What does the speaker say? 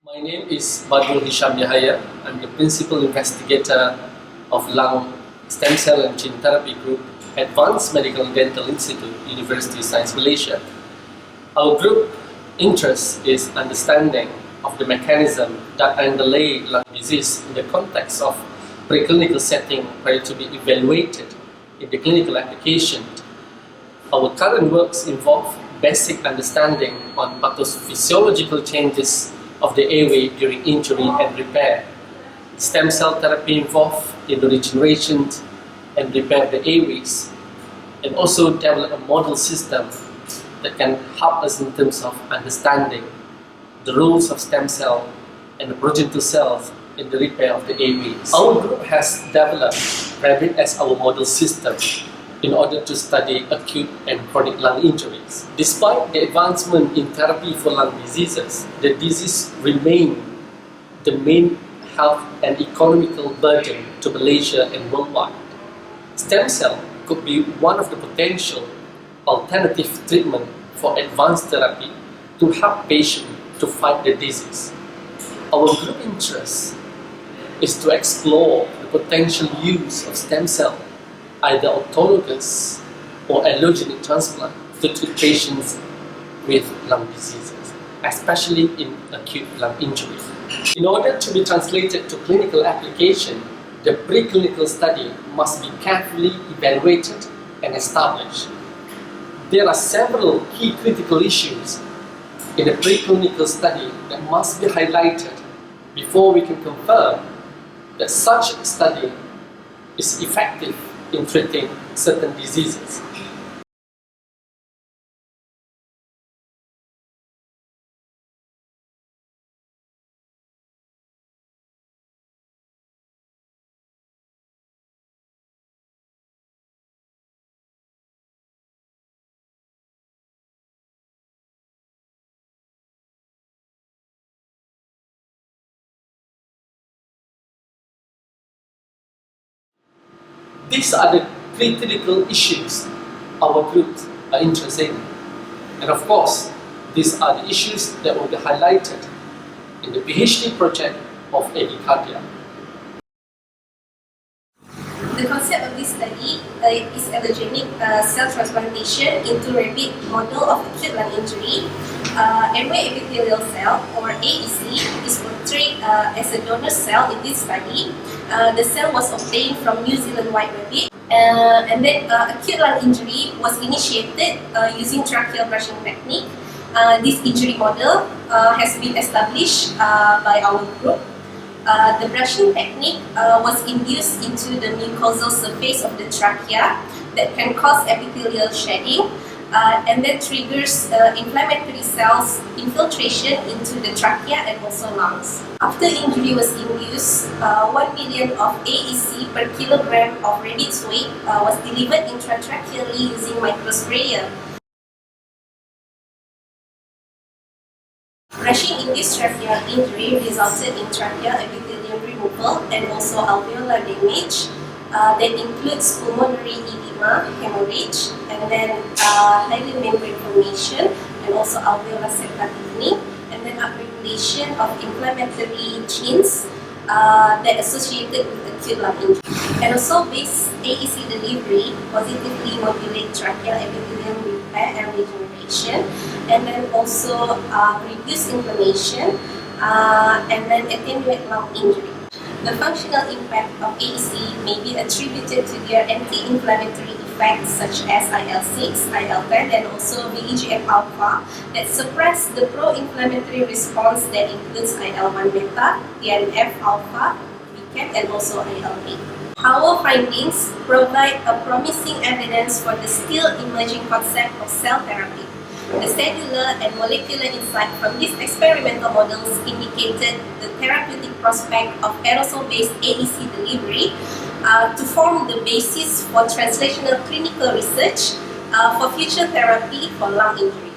My name is Badrul Hisham Yahaya. I'm the Principal Investigator of Lung Stem Cell and Gene Therapy Group, Advanced Medical and Dental Institute, Universiti Sains Malaysia. Our group interest is understanding of the mechanism that underlay lung disease in the context of preclinical setting prior to be evaluated in the clinical application. Our current works involve basic understanding on pathophysiological changes of the airway during injury and repair. Stem cell therapy involved in the regeneration and repair of the airways, and also develop a model system that can help us in terms of understanding the roles of stem cell and the progenitor cells in the repair of the airways. Our group has developed Revit as our model system in order to study acute and chronic lung injuries. Despite the advancement in therapy for lung diseases, the disease remains the main health and economical burden to Malaysia and worldwide. Stem cell could be one of the potential alternative treatment for advanced therapy to help patients to fight the disease. Our group interest is to explore the potential use of stem cell, either autologous or allogeneic transplant, to treat patients with lung diseases, especially in acute lung injury. In order to be translated to clinical application, the preclinical study must be carefully evaluated and established. There are several key critical issues in the preclinical study that must be highlighted before we can confirm that such a study is effective in treating certain diseases. These are the critical issues our groups are interested in. And of course, these are the issues that will be highlighted in the PhD project of Egi Kardia. The concept of this study is allogenic cell transplantation into rabbit model of acute lung injury. Airway epithelial cell, or AEC, is portrayed as a donor cell in this study. The cell was obtained from New Zealand white rabbit, and then acute lung injury was initiated using tracheal brushing technique. This injury model has been established by our group. The brushing technique was induced into the mucosal surface of the trachea that can cause epithelial shedding, and then triggers inflammatory cells infiltration into the trachea and also lungs. After injury was induced, 1 million of AEC per kilogram of rabbit's weight was delivered intratracheally using microsprayer. Brushing in this tracheal injury resulted in tracheal epithelium removal and also alveolar damage that includes pulmonary edema, hemorrhage, and then highly membrane formation, and also alveolar septicemia, and then upregulation of inflammatory genes that associated with acute lung injury. Aerosol-based AEC delivery positively modulate tracheal epithelium repair and regeneration, and then also reduce inflammation, and then attenuate lung injury. The functional impact of AEC may be attributed to their anti-inflammatory effects such as IL-6, IL-10, and also VEGF-alpha that suppress the pro-inflammatory response that includes IL-1 beta, TNF-alpha, VCAP, and also IL-8. Our findings provide a promising evidence for the still emerging concept of cell therapy. The cellular and molecular insight from these experimental models indicated the therapeutic prospect of aerosol-based AEC delivery to form the basis for translational clinical research for future therapy for lung injury.